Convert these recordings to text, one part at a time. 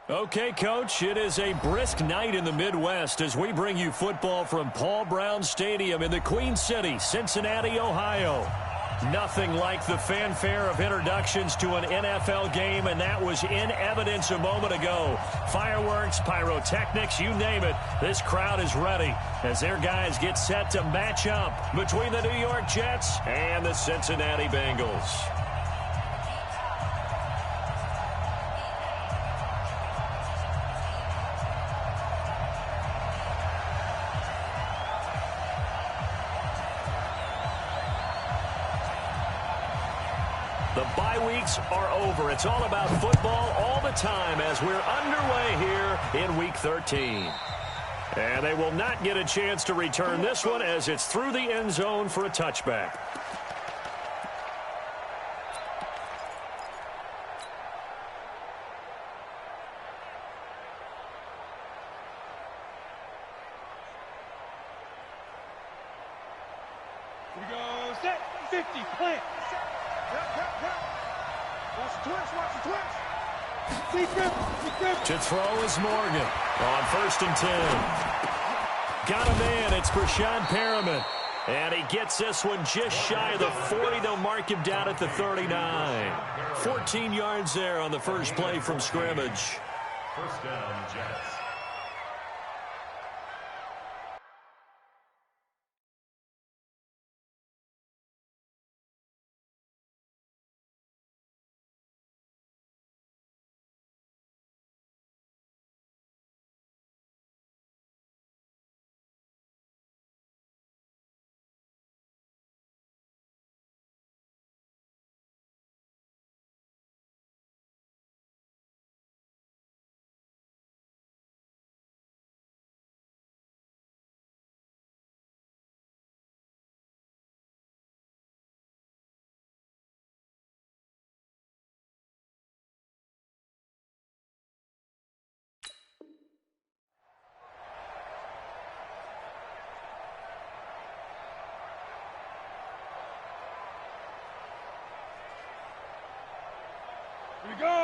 Okay, Coach, it is a brisk night in the Midwest as we bring you football from Paul Brown Stadium in the Queen City, Cincinnati, Ohio. Nothing like the fanfare of introductions to an NFL game, and that was in evidence a moment ago. Fireworks, pyrotechnics, you name it. This crowd is ready as their guys get set to match up between the New York Jets and the Cincinnati Bengals. The bye weeks are over. It's all about football all the time as we're underway here in Week 13. And they will not get a chance to return this one as it's through the end zone for a touchback. Here we go, set, 50, plant. Watch the twist. To throw is Morgan on 1st and 10. Got a man. It's Brashad Perriman. And he gets this one just shy of the 40. They'll mark him down at the 39. 14 yards there on the first play from scrimmage. First down, Jets.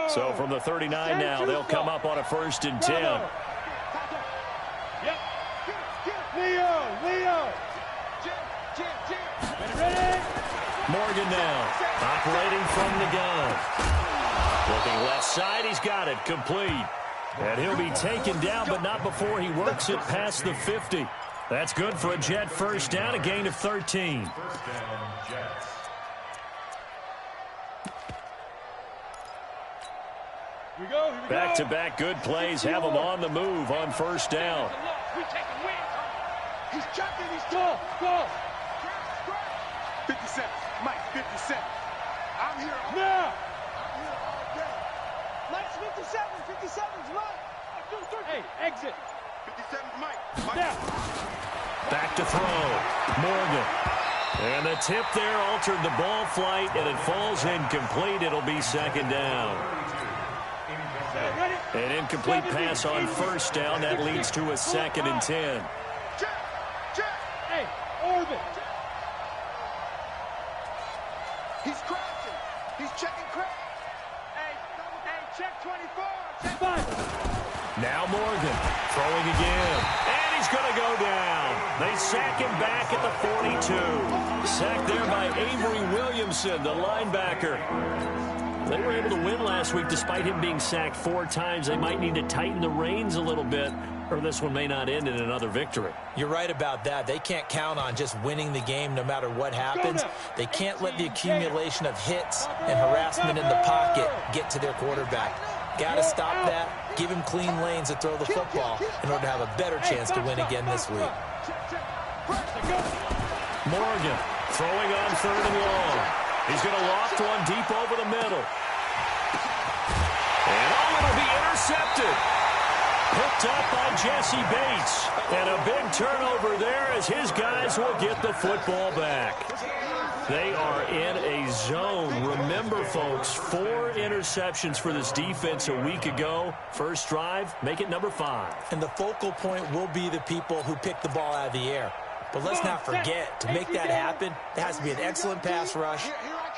So from the 39 now, they'll come up on a 1st and 10. Yep. Leo. Ready. Morgan now, operating from the gun. Looking left side, he's got it, complete. And he'll be taken down, but not before he works it past the 50. That's good for a Jet first down, a gain of 13. First down, Jets. Here we go. Back-to-back good plays have him on the move on 1st down. He's chucking, he's go. 57, Mike, 57. I'm here all Now. I'm here all day. Mike's 57. 57's Mike. Hey, exit. 57's Mike. Now. Back to throw. Morgan. And the tip there altered the ball flight, and it falls incomplete. It'll be 2nd down. An incomplete pass on 1st down. That leads to a 2nd and 10. Hey, orbit. He's crashing. He's checking crash. Hey, check 24. Check 5. Now Morgan throwing again. And he's going to go down. They sack him back at the 42. Sacked there by Avery Williamson, the linebacker. They were able to win last week despite him being sacked 4 times. They might need to tighten the reins a little bit, or this one may not end in another victory. You're right about that. They can't count on just winning the game no matter what happens. They can't let the accumulation of hits and harassment in the pocket get to their quarterback. Got to stop that, give him clean lanes to throw the football in order to have a better chance to win again this week. Morgan throwing on 3rd and long. He's going to loft one deep over the middle. And it'll be intercepted. Picked up by Jesse Bates. And a big turnover there as his guys will get the football back. They are in a zone. Remember, folks, 4 interceptions for this defense a week ago. First drive, make it number 5. And the focal point will be the people who pick the ball out of the air. But let's not forget, to make that happen, there has to be an excellent pass rush,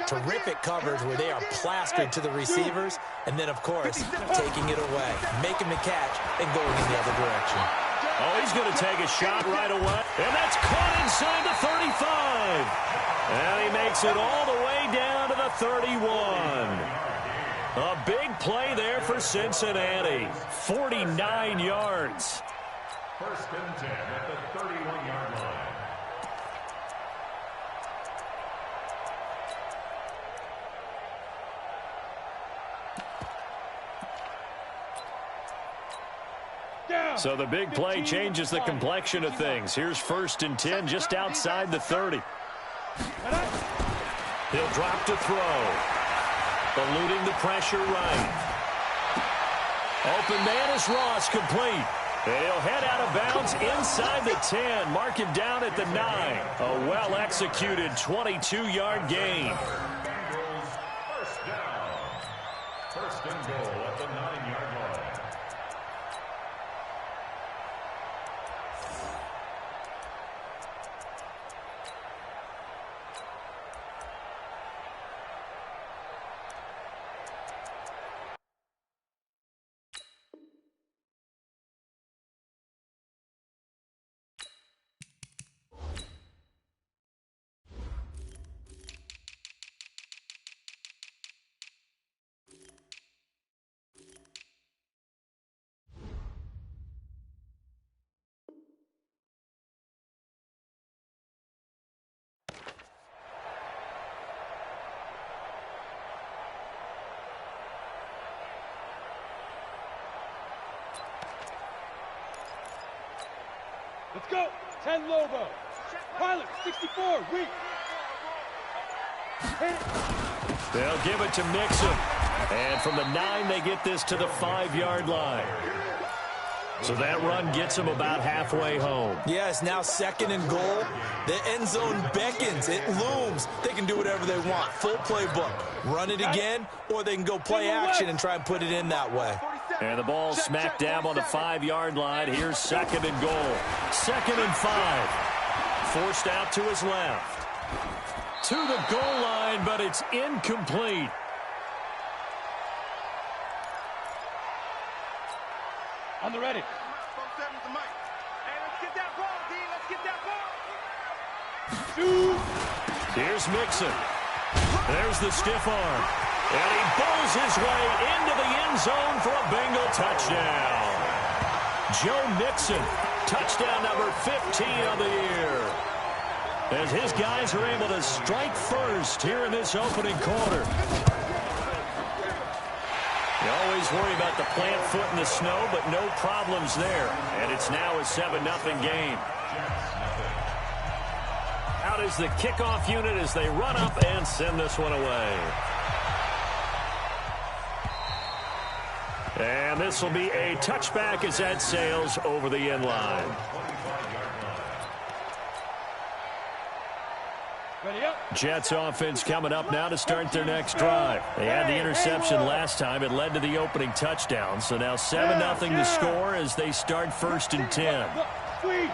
Terrific coverage where they are plastered to the receivers, and then, of course, taking it away, making the catch, and going in the other direction. Oh, he's going to take a shot right away, and that's caught inside the 35. And he makes it all the way down to the 31. A big play there for Cincinnati. 49 yards. First and 10 at the 31-yard line. So the big play changes the complexion of things. Here's first and 10 just outside the 30. He'll drop to throw. Eluding the pressure right. Open man is Ross, complete. And he'll head out of bounds inside the 10. Mark him down at the 9. A well-executed 22-yard gain. Bengals first down. First and goal at the 9-yard line. Let's go. 10 Lobo. Pilot, 64, weak. They'll give it to Mixon. And from the 9, they get this to the 5-yard line. So that run gets them about halfway home. Yeah, it's now second and goal. The end zone beckons. It looms. They can do whatever they want. Full playbook. Run it again, or they can go play action and try and put it in that way. And the ball smack dab on the 5-yard line. Here's second and goal. Second and 5. Forced out to his left. To the goal line, but it's incomplete. On the ready. Hey, let's get that ball, D. Let's get that ball. Shoot. Here's Mixon. There's the stiff arm. And he bowls his way into the end zone for a Bengal touchdown. Joe Mixon, touchdown number 15 of the year. As his guys are able to strike first here in this opening quarter. You always worry about the plant foot in the snow, but no problems there. And it's now a 7-0 game. Out is the kickoff unit as they run up and send this one away. And this will be a touchback as that sails over the end line. Jets offense coming up now to start their next drive. They had the interception last time. It led to the opening touchdown. So now 7-0 to score as they start first and 10. Hey,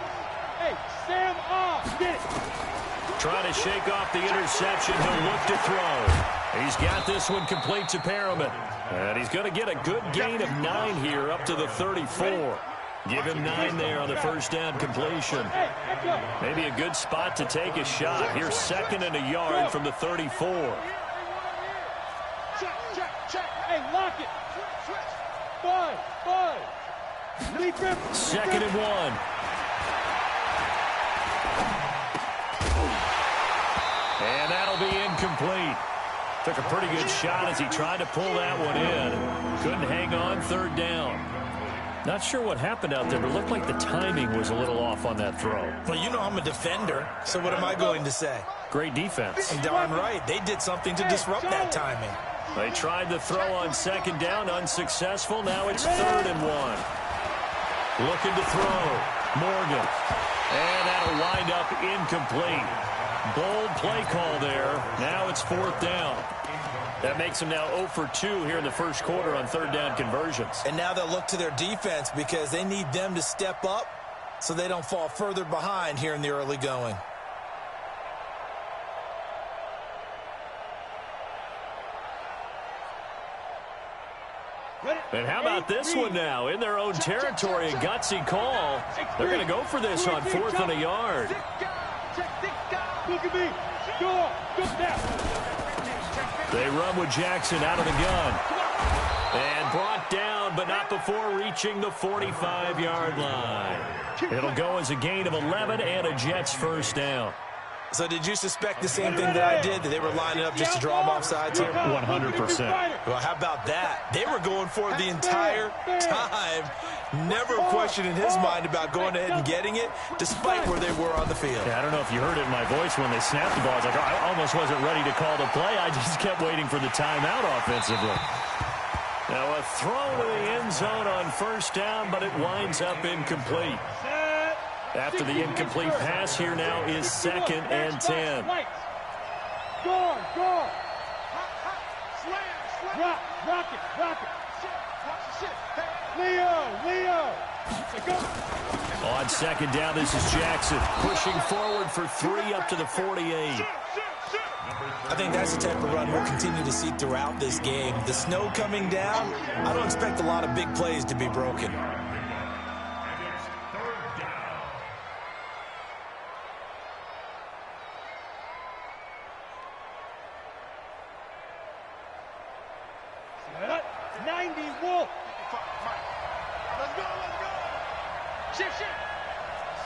Sam off. Get it. Trying to shake off the interception. He'll look to throw. He's got this one complete to Perriman. And he's going to get a good gain of 9 here up to the 34. Give him 9 there on the first down completion. Maybe a good spot to take a shot. Here's second and a yard from the 34. Check. Hey, lock it. Five. Second and 1. And that'll be incomplete. Took a pretty good shot as he tried to pull that one in. Couldn't hang on, third down. Not sure what happened out there, but it looked like the timing was a little off on that throw. Well, you know I'm a defender, so what am I going to say? Great defense. Darn right. They did something to disrupt that timing. They tried the throw on second down, unsuccessful. Now it's third and 1. Looking to throw. Morgan. And that'll wind up incomplete. Bold play call there. Now it's fourth down. That makes them now 0 for 2 here in the first quarter on third down conversions. And now they'll look to their defense because they need them to step up so they don't fall further behind here in the early going. And how about this one now? In their own territory, a gutsy call. They're going to go for this on 4th and a yard. Look at me. Go now. They run with Jackson out of the gun. And brought down, but not before reaching the 45-yard line. It'll go as a gain of 11 and a Jets first down. So did you suspect the same thing that I did, that they were lining up just to draw them off sides here? 100%. Well, how about that? They were going for it the entire time. Never a question in his mind about going ahead and getting it, despite where they were on the field. Yeah, I don't know if you heard it in my voice when they snapped the ball. I was like, I almost wasn't ready to call the play. I just kept waiting for the timeout offensively. Now a throw to the end zone on first down, but it winds up incomplete. After the incomplete pass, here now is 2nd and 10. Go. Rock it. Leo. Go. On 2nd down, this is Jackson pushing forward for 3 up to the 48. I think that's the type of run we'll continue to see throughout this game. The snow coming down, I don't expect a lot of big plays to be broken.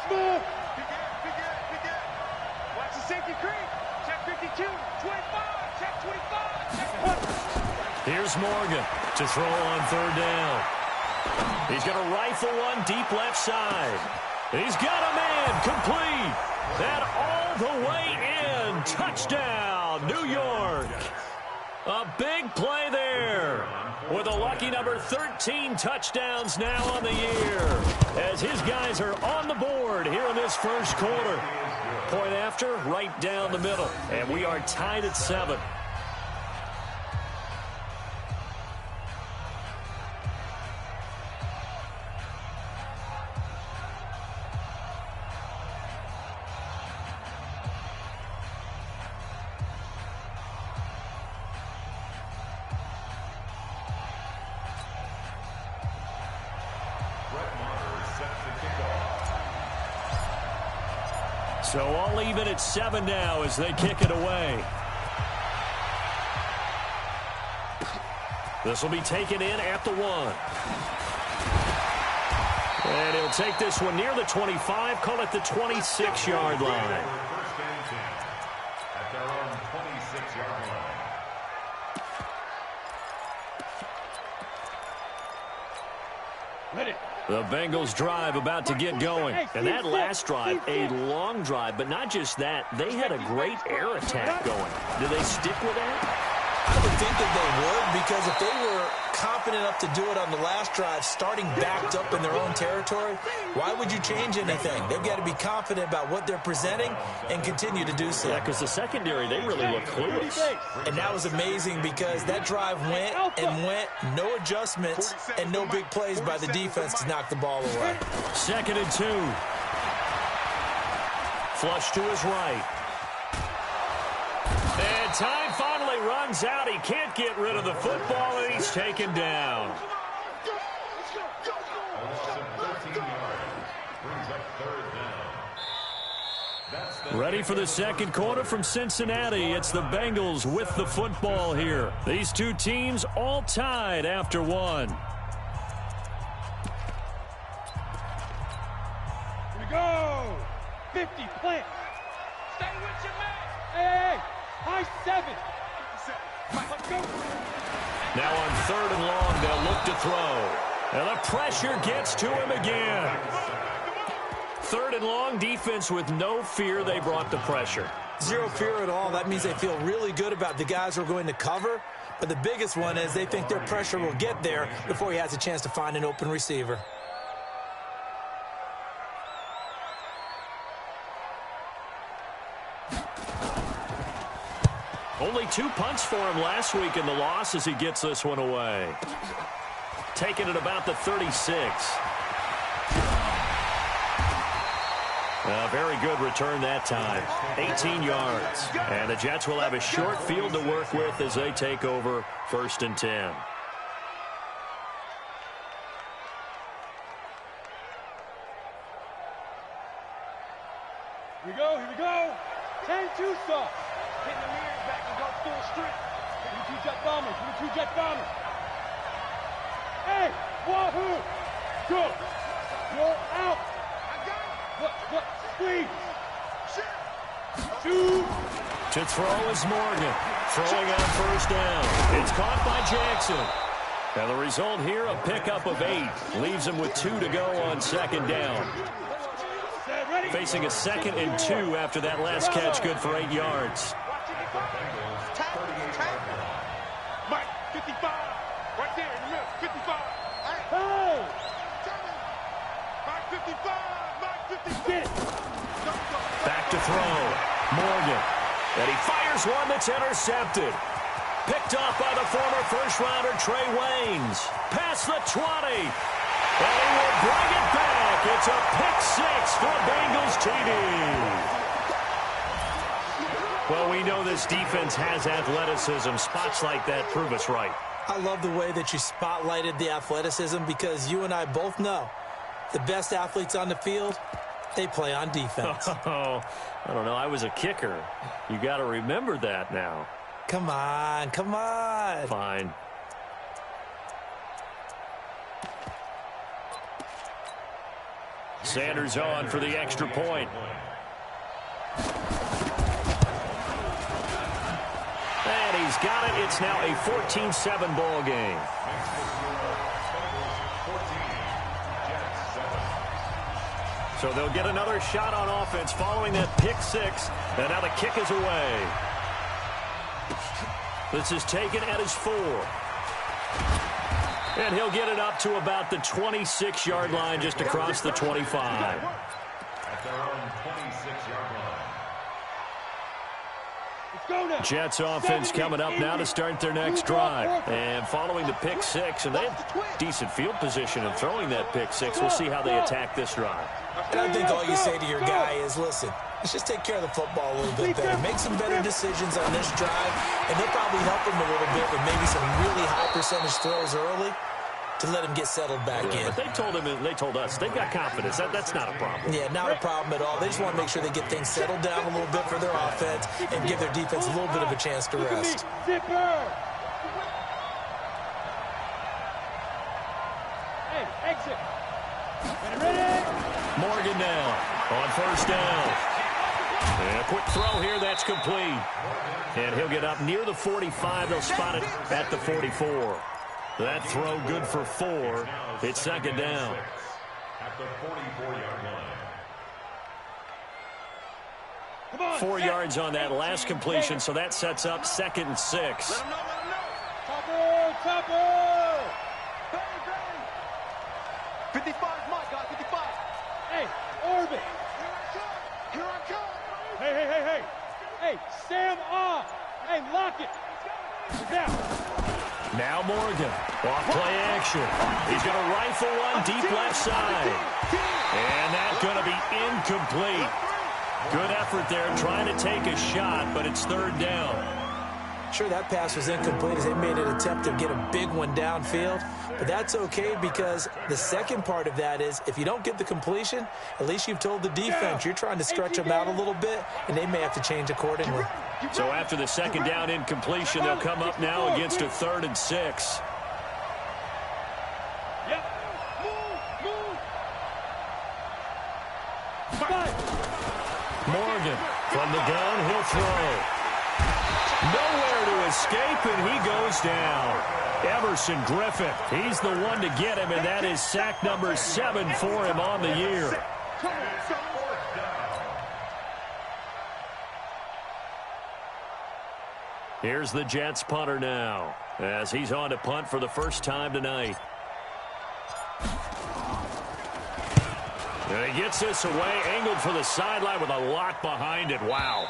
Smooth. Watch the safety creep. Check 52, 25, check 25, check 100. Here's Morgan to throw on 3rd down. He's going to rifle one deep left side. He's got a man complete. And all the way in. Touchdown, New York. A big play there. With a lucky number 13 touchdowns now on the year. As his guys are on the board here in this first quarter. Point after, right down the middle. And we are tied at 7. So all even at 7 now as they kick it away. This will be taken in at the 1. And he'll take this one near the 25, call it the 26-yard line. First and 10 at their own 26-yard line. Ready. The Bengals drive about to get going. And that last drive, a long drive, but not just that. They had a great air attack going. Do they stick with that? I would think that they would, because if they were confident enough to do it on the last drive, starting backed up in their own territory, why would you change anything? They've got to be confident about what they're presenting and continue to do so. Yeah, because the secondary, they really look clueless. And that was amazing because that drive went and went, no adjustments, and no big plays by the defense to knock the ball away. 2nd and 2. Flush to his right. And time finally runs out. He can't get rid of the football, and he's taken down. Ready for the second quarter from Cincinnati. It's the Bengals with the football here. These two teams all tied after 1. Here we go. 50, plant. Stay with your man. Hey, high 7. Let's go. Now on 3rd and long, they'll look to throw. And the pressure gets to him again. 3rd and long, defense with no fear. They brought the pressure. Zero fear at all. That means they feel really good about the guys who are going to cover. But the biggest one is they think their pressure will get there before he has a chance to find an open receiver. Only 2 punts for him last week in the loss as he gets this one away. Taking it about the 36. A very good return that time. 18 yards. And the Jets will have a short field to work with as they take over 1st and 10. Here we go, here we go. 10-2 sauce. Getting the mirrors back and go full strength. Give me 2 jet bombers, give me 2 jet bombers. Hey, wahoo! Go! Roll out! I got it! Look, squeeze! Shit! Shoot! To throw is Morgan. Throwing on first down. It's caught by Jackson. And the result here, a pickup of 8. Leaves him with 2 to go on second down. Facing a 2nd and 2 after that last catch, good for 8 yards. Mike, 55. Right there in the middle, 55. Hey! Mike, 55. Mike, 55. Back to throw. Morgan. And he fires one that's intercepted. Picked off by the former first-rounder Trey Waynes. Past the 20. And he will bring it back. It's a pick-6 for Bengals TD. Well, we know this defense has athleticism. Spots like that prove us right. I love the way that you spotlighted the athleticism because you and I both know the best athletes on the field, they play on defense. Oh, I don't know. I was a kicker. You got to remember that now. Come on, come on. Fine. Sanders on for the extra point. And he's got it. It's now a 14-7 ball game. So they'll get another shot on offense following that pick-6. And now the kick is away. This is taken at his 4. And he'll get it up to about the 26-yard line just across the 25. At their own 26-yard line. Let's go now. Jets offense coming up now to start their next drive. And following the pick-6, and they have decent field position in throwing that pick-6. We'll see how they attack this drive. And I think all you say to your guy is, listen, let's just take care of the football a little bit better. Make some better decisions on this drive, and they'll probably help him a little bit with maybe some really high percentage throws early to let him get settled back in. But they told us they've got confidence. That's not a problem. Yeah, not a problem at all. They just want to make sure they get things settled down a little bit for their offense and give their defense a little bit of a chance to rest. Zipper! Hey, exit! Ready? Morgan now on first down. And a quick throw here, that's complete. And he'll get up near the 45. They'll spot it at the 44. That throw good for 4. It's second down. At the 44-yard line. 4 yards on that last completion, so that sets up 2nd and 6. Let him know, let him know. Topper! Bang, bang. 55, Mike, got 55. Hey, orbit! Here I come. Hey. Hey, Sam off! Hey, lock it! He's out. Now Morgan, off play action. He's going to rifle one deep left side. And that's going to be incomplete. Good effort there trying to take a shot, but it's 3rd down. Sure, that pass was incomplete as they made an attempt to get a big one downfield, but that's okay because the second part of that is if you don't get the completion, at least you've told the defense you're trying to stretch them out a little bit, and they may have to change accordingly. So after the second down incompletion, they'll come up now against a 3rd and 6. Yep. Move. Morgan from the gun, he'll throw. Nowhere to escape, and he goes down. Everson Griffin, he's the one to get him, and that is sack number 7 for him on the year. Here's the Jets punter now, as he's on to punt for the first time tonight. And he gets this away, angled for the sideline with a lot behind it. Wow.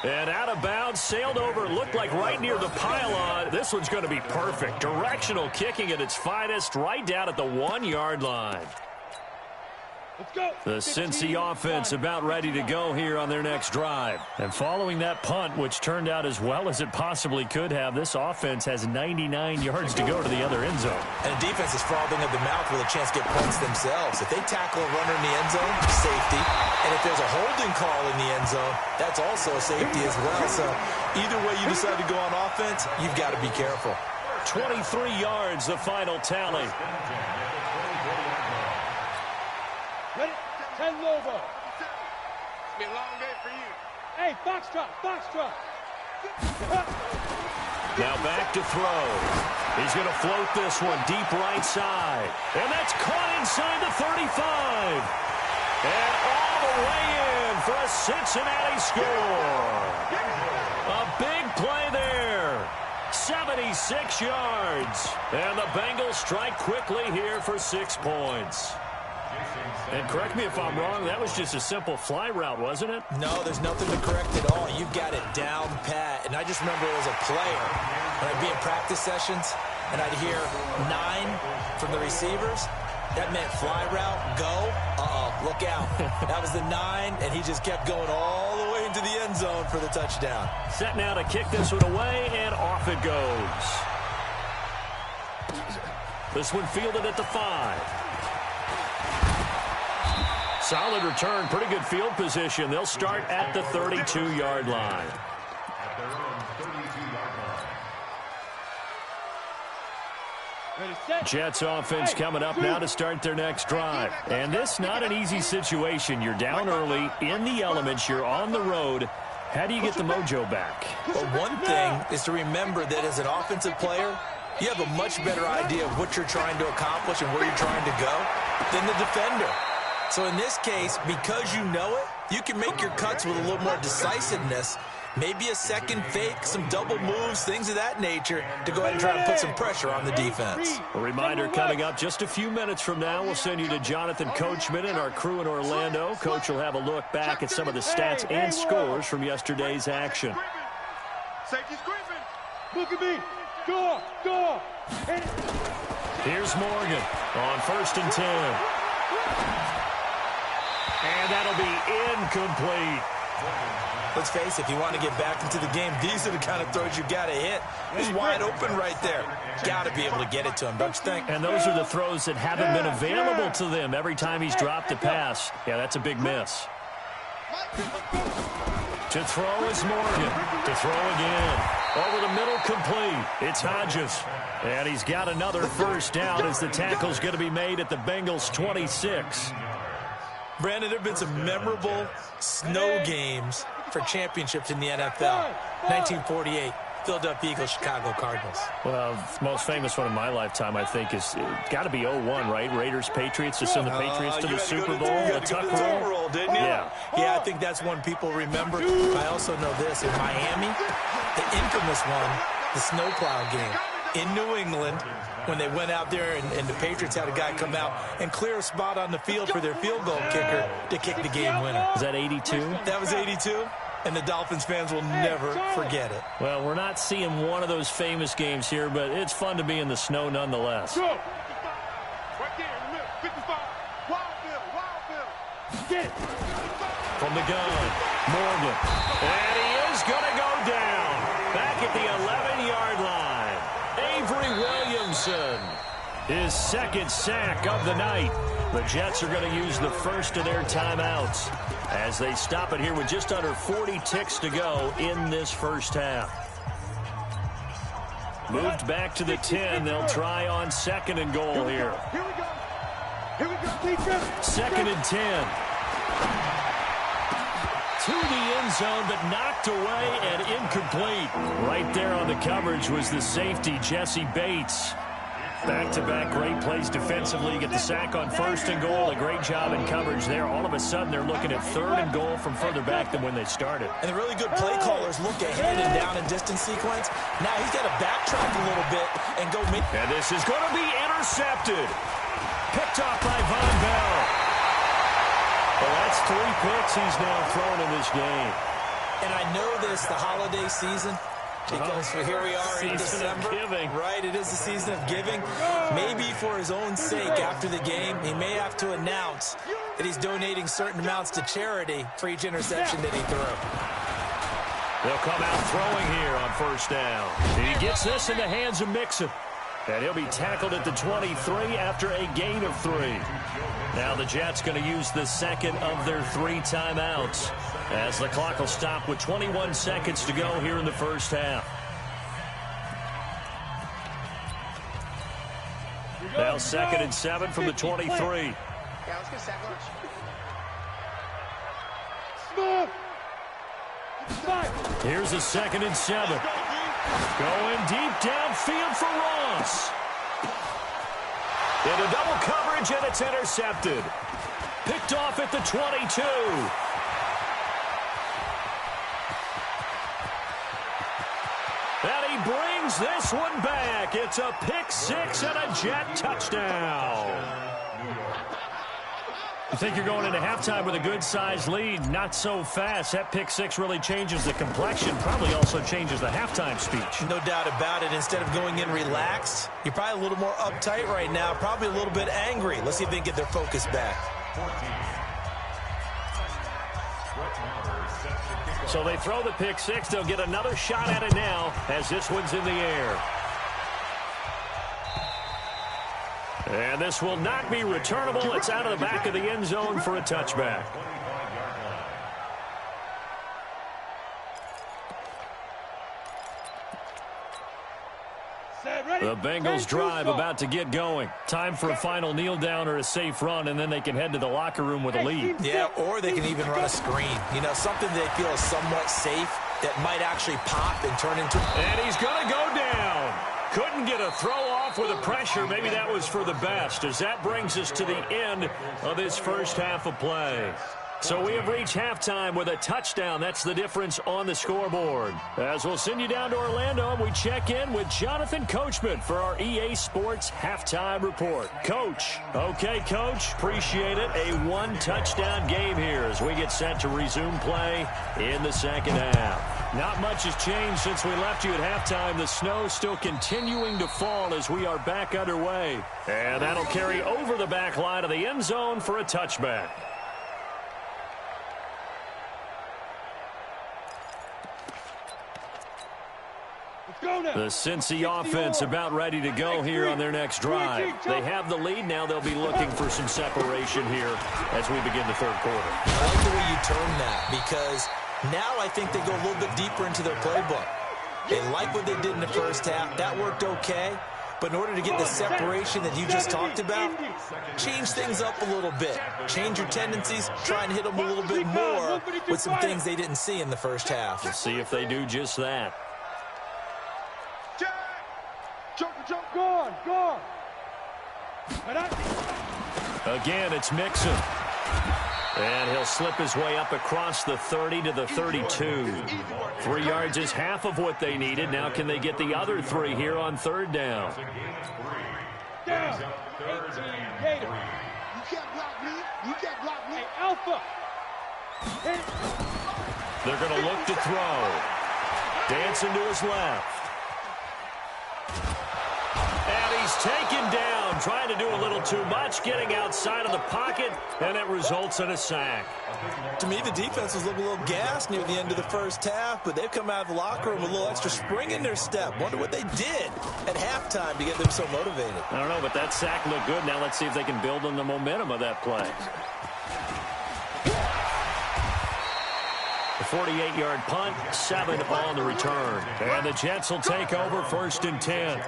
And out of bounds, sailed over, looked like right near the pylon. This one's going to be perfect. Directional kicking at its finest, right down at the 1-yard line. The Cincy offense about ready to go here on their next drive. And following that punt, which turned out as well as it possibly could have, this offense has 99 yards to go to the other end zone. And the defense is frothing at the mouth with a chance to get points themselves. If they tackle a runner in the end zone, safety. And if there's a holding call in the end zone, that's also a safety as well. So either way you decide to go on offense, you've got to be careful. 23 yards, the final tally. Ready? 10 Lobo. It's been a long day for you. Hey, Foxtrot, Foxtrot. Now back to throw. He's going to float this one deep right side. And that's caught inside the 35. And all the way in for a Cincinnati score. A big play there. 76 yards. And the Bengals strike quickly here for 6 points. And correct me if I'm wrong, that was just a simple fly route, wasn't it? No, there's nothing to correct at all. You've got it down pat. And I just remember as a player, when I'd be in practice sessions, and I'd hear 9 from the receivers, that meant fly route, go, look out. That was the 9, and he just kept going all the way into the end zone for the touchdown. Set now to kick this one away, and off it goes. This one fielded at the 5. Solid return, pretty good field position. They'll start at the 32-yard line. At their own 32-yard line. Jets offense coming up now to start their next drive. And this not an easy situation. You're down early, in the elements, you're on the road. How do you get the mojo back? Well, one thing is to remember that as an offensive player, you have a much better idea of what you're trying to accomplish and where you're trying to go than the defender. So in this case, because you know it, you can make your cuts with a little more decisiveness. Maybe a second fake, some double moves, things of that nature to go ahead and try and put some pressure on the defense. A reminder coming up just a few minutes from now. We'll send you to Jonathan Coachman and our crew in Orlando. Coach will have a look back at some of the stats and scores from yesterday's action. Safety's gripping. Look at me. Go, go. Here's Morgan on 1st and 10. And that'll be incomplete. Let's face it, if you want to get back into the game, these are the kind of throws you've got to hit. He's wide open right there. Got to be able to get it to him, don't you think? And those are the throws that haven't been available to them every time he's dropped a pass. Yeah, that's a big miss. To throw is Morgan. To throw again. Over the middle, complete. It's Hodges. And he's got another first down as the tackle's going to be made at the Bengals' 26. Brandon, there have been some memorable snow games for championships in the NFL. 1948, Philadelphia Eagles, Chicago Cardinals. Well, the most famous one in my lifetime, I think, is got to be 01, right? Raiders, Patriots, to send the Patriots to the Super Bowl. You had to go to the Tuck roll, didn't you? Yeah. Yeah, I think that's one people remember. I also know this. In Miami, the infamous one, the snowplow game in New England, when they went out there and the Patriots had a guy come out and clear a spot on the field for their field goal kicker to kick the game winner. Is that 82? That was 82, and the Dolphins fans will never forget it. Well, we're not seeing one of those famous games here, but it's fun to be in the snow nonetheless. Right there in the middle. 55. Wild Bill. Get it. From the gun, Morgan. And he is going to go down. Back at the 11-yard line. Avery Williamson, his second sack of the night. The Jets are going to use the first of their timeouts as they stop it here with just under 40 ticks to go in this first half. Moved back to the 10. They'll try on 2nd and goal here. Here we go. Here we go. 2nd and 10. To the end zone, but knocked away and incomplete. Right there on the coverage was the safety, Jesse Bates. Back-to-back great plays defensively. You get the sack on 1st and goal. A great job in coverage there. All of a sudden, they're looking at 3rd and goal from further back than when they started. And the really good play callers look ahead and down in distance sequence. Now he's got to backtrack a little bit and go make. And this is going to be intercepted. Picked off by Von Bell. Well, that's 3 picks he's now thrown in this game. And I know this, the holiday season, because here we are in December. Of giving. Right, it is the season of giving. Maybe for his own sake after the game, he may have to announce that he's donating certain amounts to charity for each interception that he threw. They'll come out throwing here on first down. He gets this in the hands of Mixon. And he'll be tackled at the 23 after a gain of 3. Now the Jets going to use the second of their 3 timeouts as the clock will stop with 21 seconds to go here in the first half. Now 2nd and 7 from the 23. Yeah, let's get sack lunch. Here's a 2nd and 7. Going deep downfield for Ross. Into double coverage, and it's intercepted. Picked off at the 22. And he brings this one back. It's a pick 6 and a Jet touchdown. You think you're going into halftime with a good-sized lead. Not so fast. That pick 6 really changes the complexion. Probably also changes the halftime speech. No doubt about it. Instead of going in relaxed, you're probably a little more uptight right now. Probably a little bit angry. Let's see if they can get their focus back. So they throw the pick 6. They'll get another shot at it now as this one's in the air. And this will not be returnable. It's out of the back of the end zone for a touchback. The Bengals drive about to get going. Time for a final kneel down or a safe run, and then they can head to the locker room with a lead. Yeah, or they can even run a screen. You know, something they feel is somewhat safe that might actually pop and turn into... And he's going to go down. Couldn't get a throw off with the pressure. Maybe that was for the best, as that brings us to the end of this first half of play. So we have reached halftime with a touchdown. That's the difference on the scoreboard. As we'll send you down to Orlando, and we check in with Jonathan Coachman for our EA Sports Halftime Report. Coach. Okay, Coach. Appreciate it. A one-touchdown game here as we get set to resume play in the second half. Not much has changed since we left you at halftime. The snow still continuing to fall as we are back underway. And that'll carry over the back line of the end zone for a touchback. The Cincy offense about ready to go here on their next drive. They have the lead. Now they'll be looking for some separation here as we begin the third quarter. I like the way you term that, because now I think they go a little bit deeper into their playbook. They like what they did in the first half. That worked okay. But in order to get the separation that you just talked about, change things up a little bit. Change your tendencies. Try and hit them a little bit more with some things they didn't see in the first half. Let's see if they do just that. Again, it's Mixon. And he'll slip his way up across the 30 to the 32. 3 yards is half of what they needed. Now can they get the other 3 here on third down? Down. 18, Gator. You can't block me. You can't block me. Hey, Alpha. Hit. They're going to look to throw. Dancing to his left. And he's taken down, trying to do a little too much, getting outside of the pocket, and it results in a sack. To me, the defense was looking a little gassed near the end of the first half, but they've come out of the locker room with a little extra spring in their step. Wonder what they did at halftime to get them so motivated. I don't know, but that sack looked good. Now let's see if they can build on the momentum of that play. The 48-yard punt, 7 on the return. And the Jets will take over 1st and 10.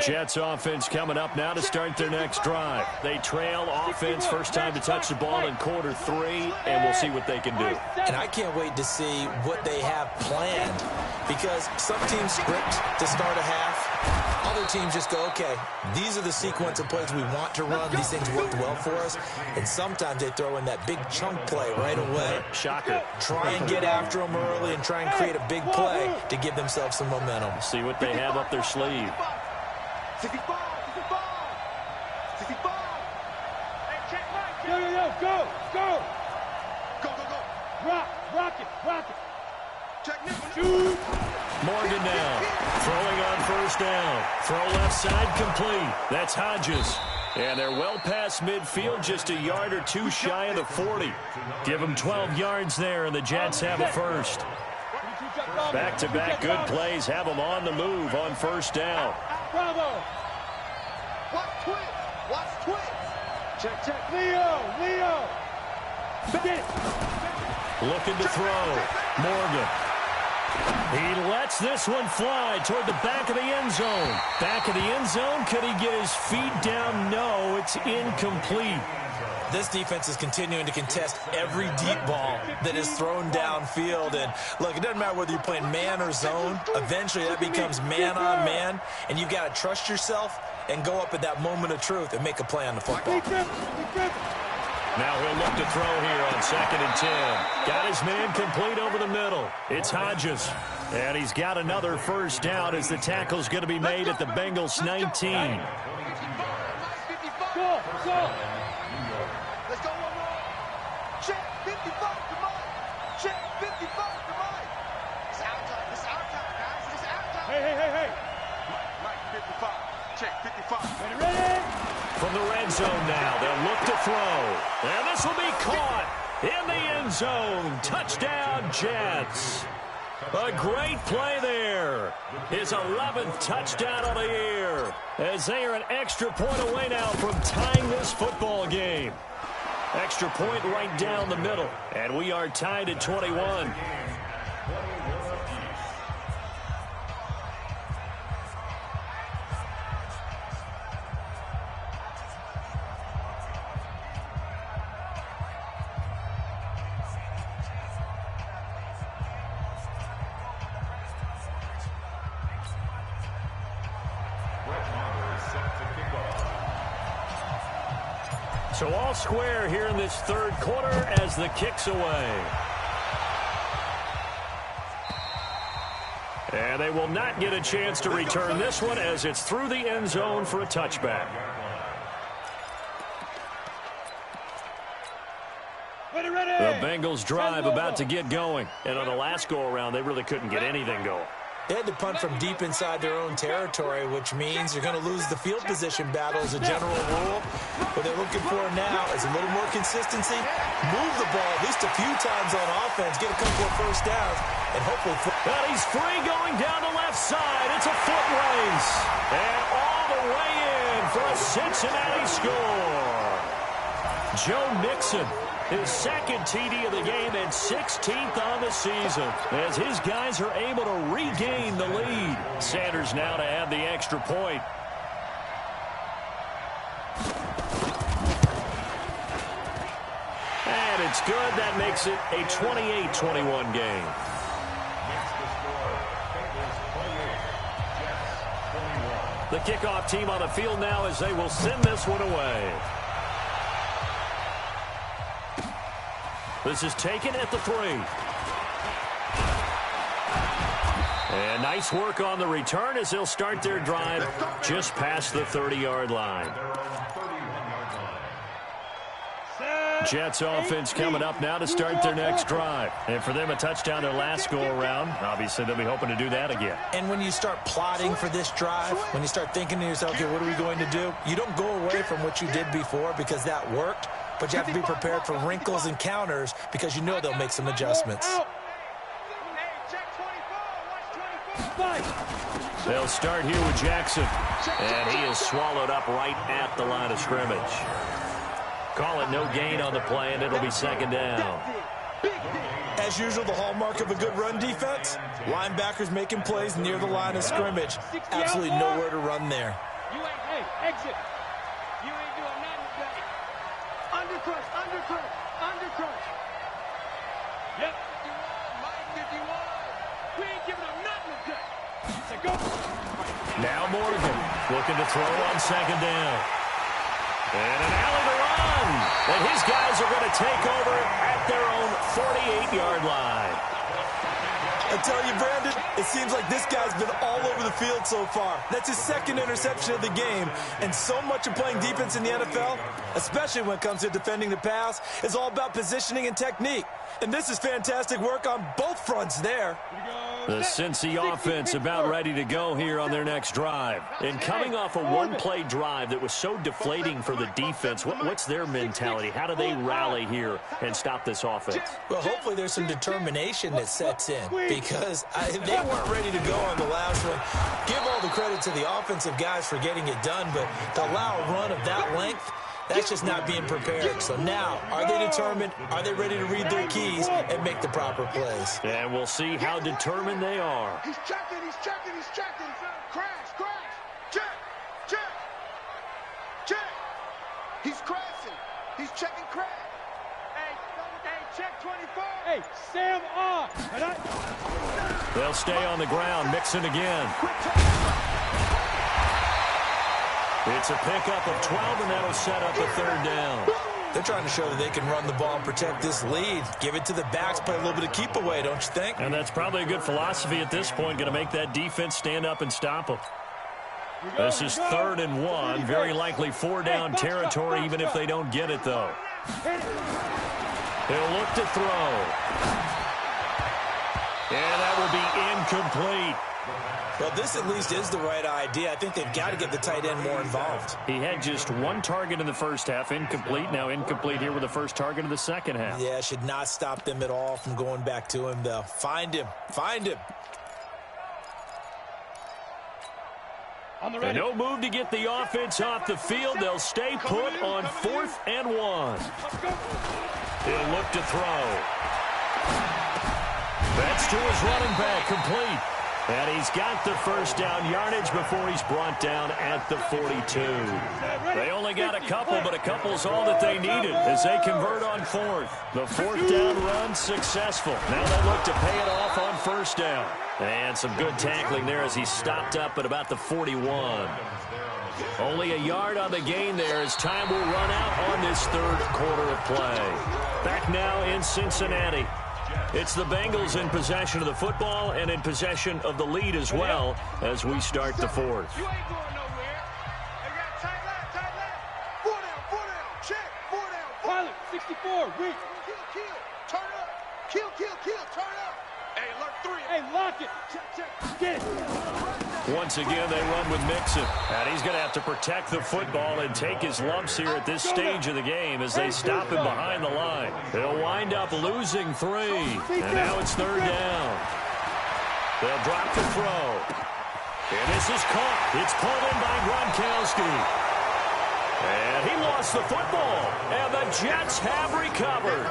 Jets offense coming up now to start their next drive. They trail offense, first time to touch the ball in quarter 3, and we'll see what they can do. And I can't wait to see what they have planned, because some teams script to start a half. Other teams just go, okay, these are the sequence of plays we want to run. These things worked well for us. And sometimes they throw in that big chunk play right away. Shocker. Try and get after them early and try and create a big play to give themselves some momentum. See what they have up their sleeve. 65. 65. Hey, check Mike. Yo, go. Go. Rock it. Check Nick. Shoot. Morgan now throwing on 1st first down. Throw left side complete. That's Hodges. And they're well past midfield, just a yard or two shy of the 40. Give them 12 yards there, and the Jets have a first. Back-to-back good plays have them on the move on first down. Bravo. Watch twitch. Watch twitch. Check. Leo. Looking to throw. Morgan. He lets this one fly toward the back of the end zone. Back of the end zone. Could he get his feet down? No, it's incomplete. This defense is continuing to contest every deep ball that is thrown downfield. And, look, it doesn't matter whether you're playing man or zone. Eventually, that becomes man-on-man, and you've got to trust yourself and go up at that moment of truth and make a play on the football. Now he'll look to throw here on 2nd and 10. Got his man complete over the middle. It's Hodges. And he's got another first down as the tackle's going to be made at the Bengals 19. Go. Let's go one more. Check 55 to Mike. Check 55 to Mike. It's our time. It's our time, guys. It's our time. Hey. Mike 55. Check 55. Ready? From the red zone now, they'll look to throw. And this will be caught in the end zone. Touchdown, Jets. A great play there. His 11th touchdown of the year, as they are an extra point away now from tying this football game. Extra point right down the middle, and we are tied at 21. So all square here in this third quarter as the kick's away. And they will not get a chance to return this one as it's through the end zone for a touchback. The Bengals drive about to get going. And on the last go-around, they really couldn't get anything going. They had to punt from deep inside their own territory, which means you're going to lose the field position battle as a general rule. What they're looking for now is a little more consistency, move the ball at least a few times on offense, get a couple of first downs, and hopefully... But he's free going down the left side. It's a foot race. And all the way in for a Cincinnati score. Joe Mixon, his second TD of the game and 16th on the season, as his guys are able to regain the lead. Sanders now to add the extra point. And it's good. That makes it a 28-21 game. The kickoff team on the field now as they will send this one away. This is taken at the 3. And nice work on the return as they'll start their drive just past the 30-yard line. Jets offense coming up now to start their next drive. And for them, a touchdown their last go-around. Obviously, they'll be hoping to do that again. And when you start plotting for this drive, when you start thinking to yourself, okay, what are we going to do? You don't go away from what you did before because that worked. But you have to be prepared for wrinkles and counters because you know they'll make some adjustments. They'll start here with Jackson. And he is swallowed up right at the line of scrimmage. Call it no gain on the play, and it'll be second down. As usual, the hallmark of a good run defense, linebackers making plays near the line of scrimmage. Absolutely nowhere to run there. Exit. You ain't doing nothing today. Undercrush. Yep. 51, Mike 51. We ain't giving up nothing today. Go. Now Morgan looking to throw on second down. And an alley to run. And his guys are going to take over at their own 48-yard line. I tell you, Brandon, it seems like this guy's been all over the field so far. That's his second interception of the game. And so much of playing defense in the NFL, especially when it comes to defending the pass, is all about positioning and technique. And this is fantastic work on both fronts there. Here we go. The Cincy offense about ready to go here on their next drive. And coming off a one-play drive that was so deflating for the defense, what's their mentality? How do they rally here and stop this offense? Well, hopefully there's some determination that sets in because they weren't ready to go on the last one. Give all the credit to the offensive guys for getting it done, but to allow a run of that length, that's just not being prepared. So now, are they determined? Are they ready to read their keys and make the proper plays? And we'll see how determined they are. He's checking, he's checking, he's checking. Crash, crash. Check, check, check. He's crashing. He's checking crash. Hey, check 24. Hey, Sam off. They'll stay on the ground, mixing again. It's a pickup of 12, and that'll set up a third down. They're trying to show that they can run the ball and protect this lead. Give it to the backs, play a little bit of keep away, don't you think? And that's probably a good philosophy at this point, going to make that defense stand up and stop them. This is 3rd and 1, very likely 4-down territory, even if they don't get it, though. He'll look to throw. And that will be incomplete. Well, this at least is the right idea. I think they've got to get the tight end more involved. He had just one target in the first half, incomplete. Now incomplete here with the first target of the second half. Yeah, should not stop them at all from going back to him, though. Find him. Find him. And no move to get the offense off the field. They'll stay put on 4th and 1. He'll look to throw. That's to his running back, complete. And he's got the first down yardage before he's brought down at the 42. They only got a couple, but a couple's all that they needed as they convert on 4th. The 4th down run successful. Now they look to pay it off on 1st down. And some good tackling there as he stopped up at about the 41. Only a yard on the gain there as time will run out on this 3rd quarter of play. Back now in Cincinnati. It's the Bengals in possession of the football and in possession of the lead as well as we start the 4th. You ain't going nowhere. They got tight left, tight left. 4 down, check, 4 down. Pilot, 64, weak. Kill, turn up. Kill, turn up. Hey, alert 3. Hey, lock it. Check, get it. Once again, they run with Mixon. And he's going to have to protect the football and take his lumps here at this stage of the game as they stop him behind the line. They'll wind up losing 3. And now it's 3rd down. They'll drop the throw. And this is caught. It's pulled in by Gronkowski. And he lost the football. And the Jets have recovered.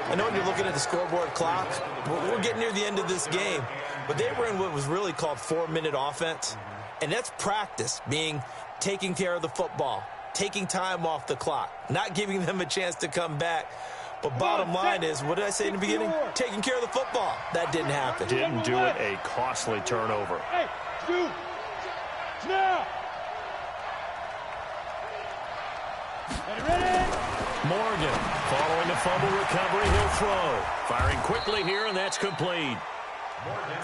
I know when you're looking at the scoreboard clock, we're getting near the end of this game. But they were in what was really called 4-minute offense. And that's practice, meaning taking care of the football, taking time off the clock, not giving them a chance to come back. But bottom line is, what did I say in the beginning? Taking care of the football. That didn't happen. Didn't do it. A costly turnover. Hey, shoot. Now. Ready? Morgan, following the fumble recovery, he'll throw. Firing quickly here, and that's complete.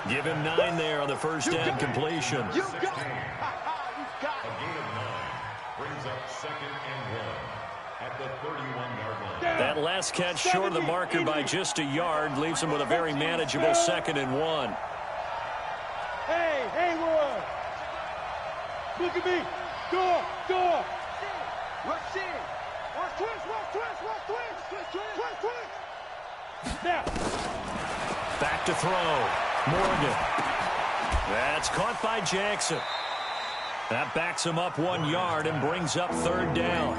Give him 9 there on the first down completion. You got it. You got it. A gain of 9 brings up 2nd and 1 at the 31-yard line. That last catch short of the marker by just a yard leaves him with a very manageable 2nd and 1. Hey, Haywood. Look at me. Door. Rush in. Twist. Now. Back to throw. Morgan. That's caught by Jackson. That backs him up 1 yard and brings up 3rd down.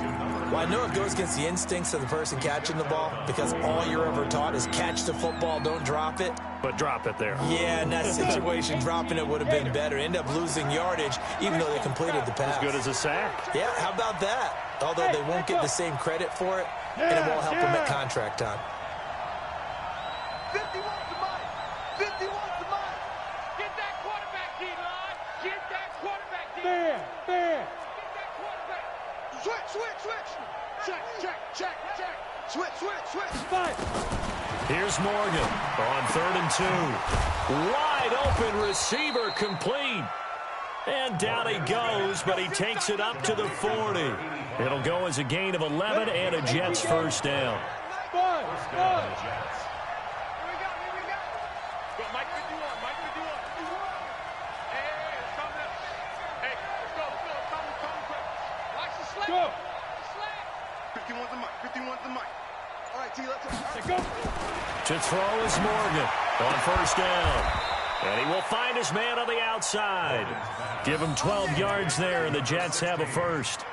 Well, I know it goes against the instincts of the person catching the ball because all you're ever taught is catch the football, don't drop it. But drop it there. Yeah, in that situation, dropping it would have been better. End up losing yardage, even though they completed the pass. As good as a sack. Yeah, how about that? Although they won't get the same credit for it, and it won't help them at contract time. 51 to Mike. 51 to Mike. Get that quarterback, D-line. Get that quarterback, D-line. Fair. Get that quarterback. Switch. Check. Switch. 5. Here's Morgan on 3rd and 2. Wide open receiver complete. And down he goes, but he takes it up to the 40. It'll go as a gain of 11 and a Jets first down. Five. Here we go. Mike 51. 51's the mic. 51's the mic. All right, T, let's go. To throw is Morgan on first down. And he will find his man on the outside. Give him 12 yards there, and the Jets have a first.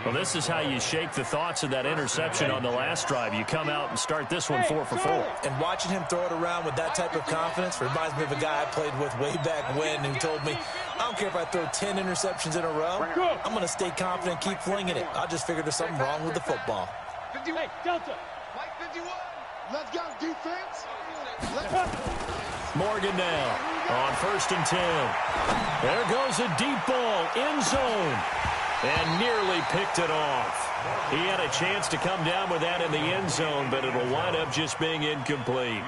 Well, this is how you shake the thoughts of that interception on the last drive. You come out and start this one 4 for 4. And watching him throw it around with that type of confidence reminds me of a guy I played with way back when who told me, I don't care if I throw 10 interceptions in a row. I'm going to stay confident and keep flinging it. I just figured there's something wrong with the football. Hey, Delta. Mike 51. Let's go, defense. Morgan now on first and 10. There goes a deep ball, end zone. And nearly picked it off. He had a chance to come down with that in the end zone, but it'll wind up just being incomplete.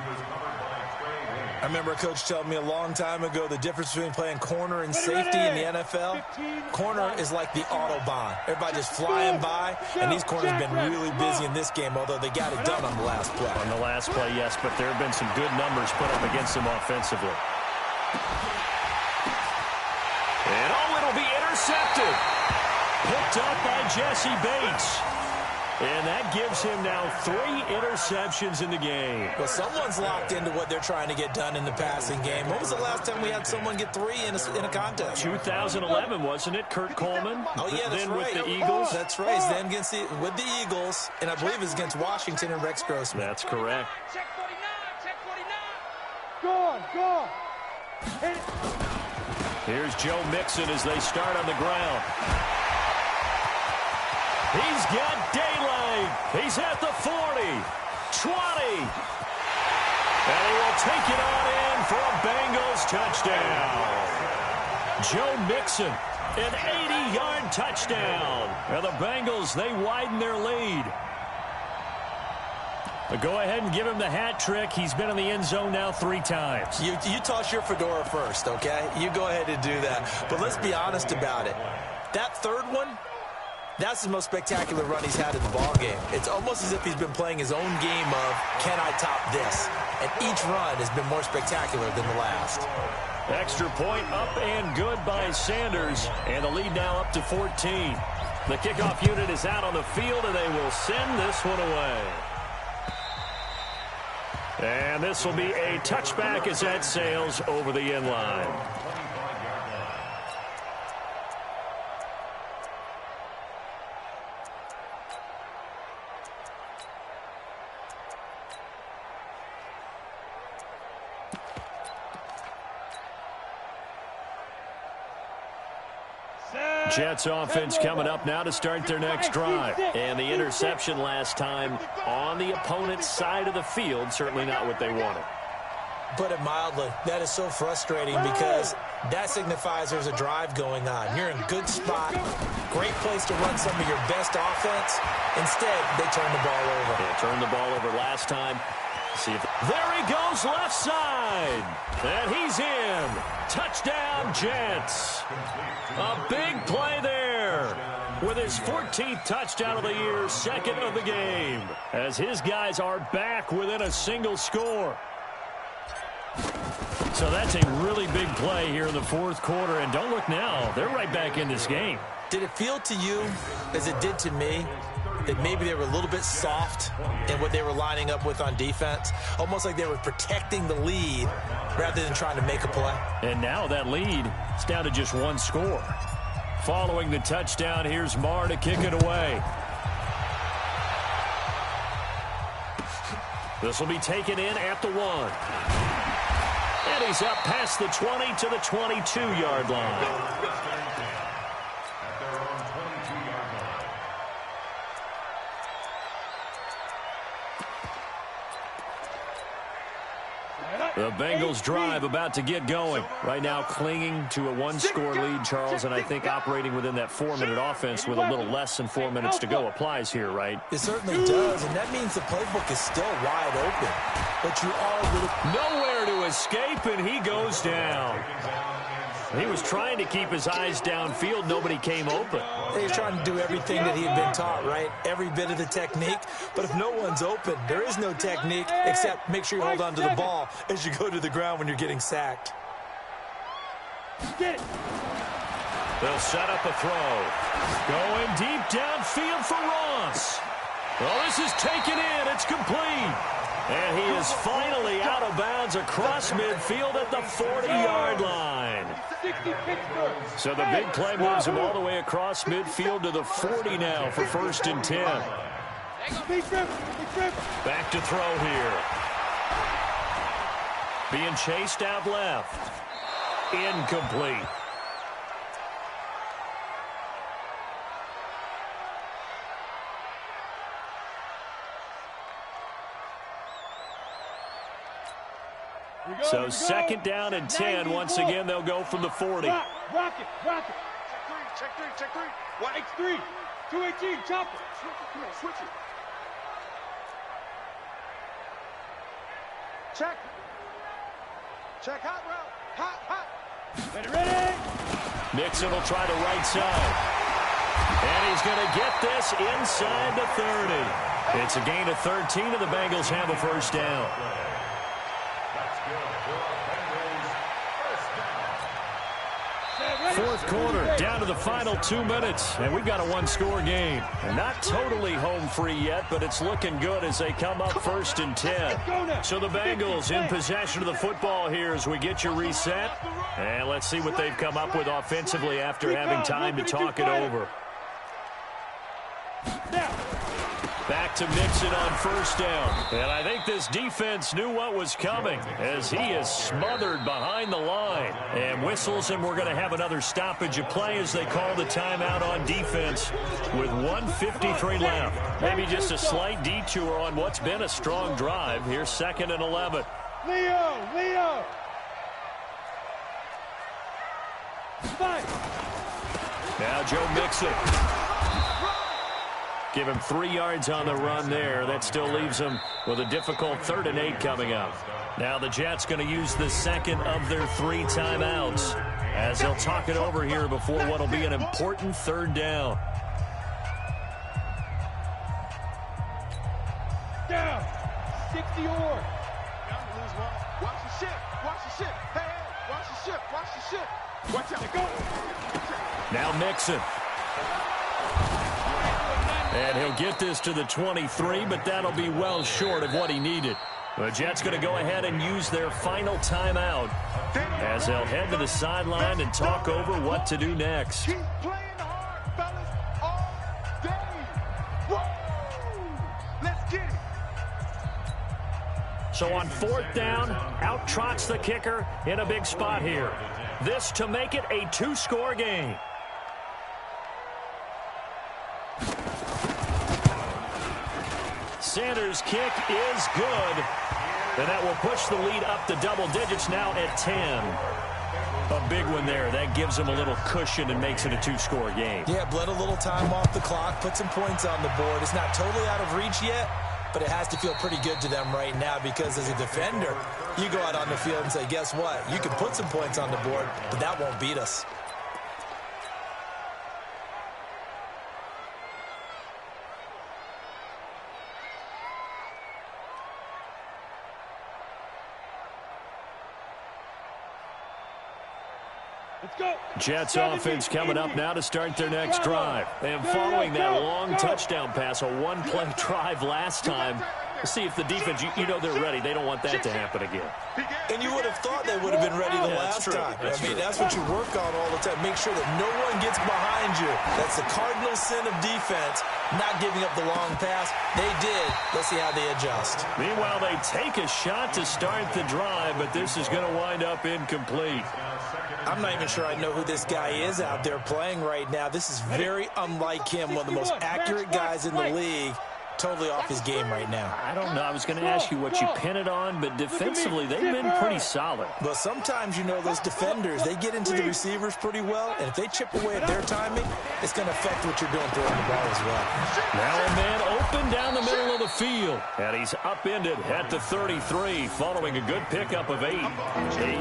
I remember a coach telling me a long time ago the difference between playing corner and safety in the NFL. Corner is like the Autobahn. Everybody just flying by, and these corners have been really busy in this game, although they got it done on the last play. On the last play, yes, but there have been some good numbers put up against them offensively. And it'll be intercepted. Picked up by Jesse Bates. And that gives him now 3 interceptions in the game. Well, someone's locked into what they're trying to get done in the passing game. When was the last time we had someone get 3 in a contest? 2011, wasn't it? Kurt Coleman? Oh, yeah, that's then right. With the Eagles? That's right. Then with the Eagles, and I believe it's against Washington and Rex Grossman. That's correct. Check 49, check 49. Go on. Here's Joe Mixon as they start on the ground. He's got daylight. He's at the 40, 20. And he will take it on in for a Bengals touchdown. Joe Mixon, an 80-yard touchdown. And the Bengals, they widen their lead. But go ahead and give him the hat trick. He's been in the end zone now 3 times. You toss your fedora first, okay? You go ahead and do that. But let's be honest about it. That third one, that's the most spectacular run he's had in the ballgame. It's almost as if he's been playing his own game of, can I top this? And each run has been more spectacular than the last. Extra point up and good by Sanders. And the lead now up to 14. The kickoff unit is out on the field, and they will send this one away. And this will be a touchback as that sails over the end line. Jets offense coming up now to start their next drive. And the interception last time on the opponent's side of the field, certainly not what they wanted. Put it mildly, that is so frustrating because that signifies there's a drive going on. You're in a good spot, great place to run some of your best offense. Instead, they turn the ball over. Yeah, turned the ball over last time. See if there he goes left side. And he's in. Touchdown, Jets. A big play there. With his 14th touchdown of the year, 2nd of the game. As his guys are back within a single score. So that's a really big play here in the 4th quarter. And don't look now. They're right back in this game. Did it feel to you, as it did to me, that maybe they were a little bit soft in what they were lining up with on defense? Almost like they were protecting the lead rather than trying to make a play. And now that lead is down to just 1 score. Following the touchdown, here's Marr to kick it away. This will be taken in at the 1. And he's up past the 20 to the 22-yard line. The Bengals drive about to get going. Right now clinging to a 1-score lead, Charles, and I think operating within that 4-minute offense with a little less than 4 minutes to go applies here, right? It certainly does, and that means the playbook is still wide open. But you are nowhere to escape, and he goes down. He was trying to keep his eyes downfield. Nobody came open. He's trying to do everything that he had been taught, right? Every bit of the technique. But if no one's open, there is no technique except make sure you hold on to the ball as you go to the ground when you're getting sacked. They'll set up a throw. Going deep downfield for Ross. Well, this is taken in. It's complete. And he is finally out of bounds across midfield at the 40-yard line. So the big play moves him all the way across midfield to the 40 now for 1st and 10. Back to throw here. Being chased out left. Incomplete. So 2nd down and 10. Once again, they'll go from the 40. Rock it. Check three. 1x3. 218. Chop it. Come on, switch it. Check hot route. Hot. Ready. Mixon will try the right side. And he's going to get this inside the 30. It's a gain of 13, and the Bengals have a 1st down. 4th quarter, down to the final 2 minutes, and we've got a 1-score game. And not totally home free yet, but it's looking good as they come up 1st and 10. So the Bengals in possession of the football here as we get you reset. And let's see what they've come up with offensively after having time to talk it over. Back to Mixon on 1st down. And I think this defense knew what was coming as he is smothered behind the line. And whistles, and we're going to have another stoppage of play as they call the timeout on defense with 1:53 left. Maybe just a slight detour on what's been a strong drive. Here's 2nd and 11. Leo. Now Joe Mixon. Give him 3 yards on the run there. That still leaves him with a difficult 3rd and 8 coming up. Now the Jets going to use the 2nd of their 3 timeouts as they'll talk it over here before what will be an important 3rd down. Down. 60 or. Watch the ship. Hey, watch the ship. Watch out. Go. Now Mixon. And he'll get this to the 23, but that'll be well short of what he needed. The Jets going to go ahead and use their final timeout as they'll head to the sideline and talk over what to do next. Keep playing hard, fellas, all day. Whoa! Let's get it. So on 4th down, out trots the kicker in a big spot here. This to make it a 2-score game. Sanders' kick is good, and that will push the lead up to double digits now at 10. A big one there. That gives them a little cushion and makes it a 2-score game. Yeah, bled a little time off the clock, put some points on the board. It's not totally out of reach yet, but it has to feel pretty good to them right now because as a defender, you go out on the field and say, guess what? You can put some points on the board, but that won't beat us. Jets offense coming up now to start their next drive. And following that long touchdown pass, a 1-play drive last time, see if the defense, you know they're ready. They don't want that to happen again. And you would have thought they would have been ready the last time. That's what you work on all the time. Make sure that no one gets behind you. That's the cardinal sin of defense, not giving up the long pass. They did. Let's see how they adjust. Meanwhile, they take a shot to start the drive, but this is going to wind up incomplete. I'm not even sure I know who this guy is out there playing right now. This is very unlike him, one of the most accurate guys in the league. Totally off his game right now. I don't know. I was going to ask you what you pin it on, but defensively, they've been pretty solid. Well, sometimes, you know, those defenders, they get into the receivers pretty well, and if they chip away at their timing, it's going to affect what you're doing throwing the ball as well. Now a man open down the middle of the field, and he's upended at the 33, following a good pickup of 8. 8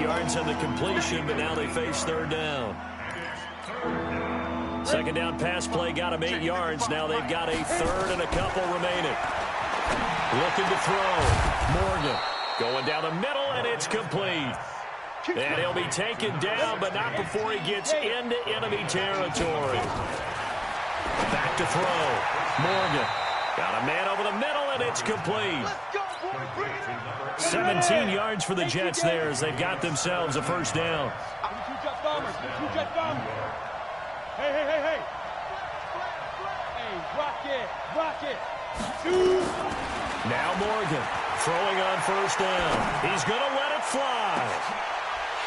yards on the completion, but now they face 3rd down. 2nd down pass play got him 8 yards. Now they've got a 3rd and a couple remaining. Looking to throw. Morgan going down the middle, and it's complete. And he'll be taken down, but not before he gets into enemy territory. Back to throw. Morgan got a man over the middle, and it's complete. 17 yards for the Jets there as they've got themselves a first down. Hey. Hey, rock it. Now Morgan throwing on first down. He's going to let it fly.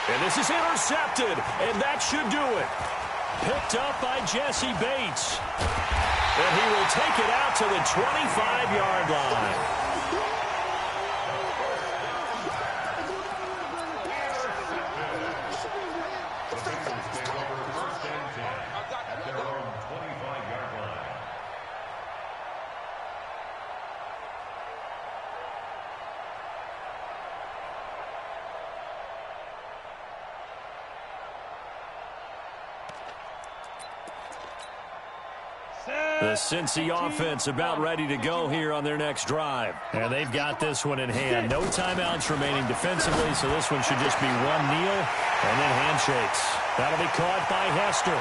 And this is intercepted, and that should do it. Picked up by Jesse Bates. And he will take it out to the 25-yard line. The Cincy offense about ready to go here on their next drive. And they've got this one in hand. No timeouts remaining defensively, so this one should just be one kneel and then handshakes. That'll be caught by Hester.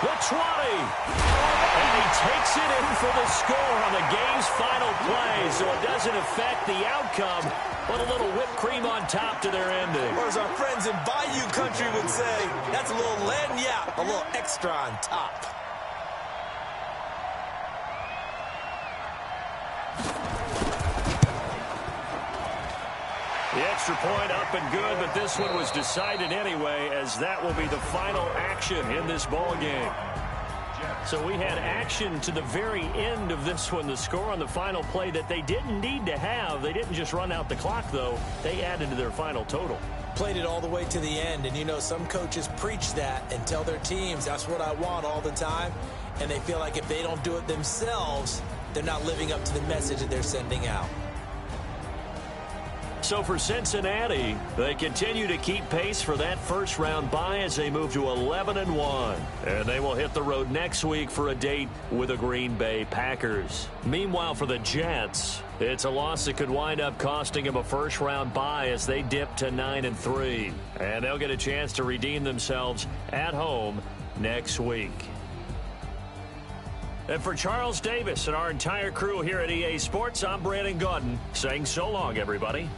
The 20. And he takes it in for the score on the game's final play, so it doesn't affect the outcome, but a little whipped cream on top to their ending. Or as our friends in Bayou Country would say, that's a little lagniappe, a little extra on top. The extra point up and good, but this one was decided anyway, as that will be the final action in this ball game. So we had action to the very end of this one. The score on the final play that they didn't need to have. They didn't just run out the clock, though. They added to their final total. Played it all the way to the end, and you know some coaches preach that and tell their teams that's what I want all the time, and they feel like if they don't do it themselves, they're not living up to the message that they're sending out. So for Cincinnati, they continue to keep pace for that first-round bye as they move to 11-1. And they will hit the road next week for a date with the Green Bay Packers. Meanwhile, for the Jets, it's a loss that could wind up costing them a first-round bye as they dip to 9-3. And they'll get a chance to redeem themselves at home next week. And for Charles Davis and our entire crew here at EA Sports, I'm Brandon Gaudin saying so long, everybody.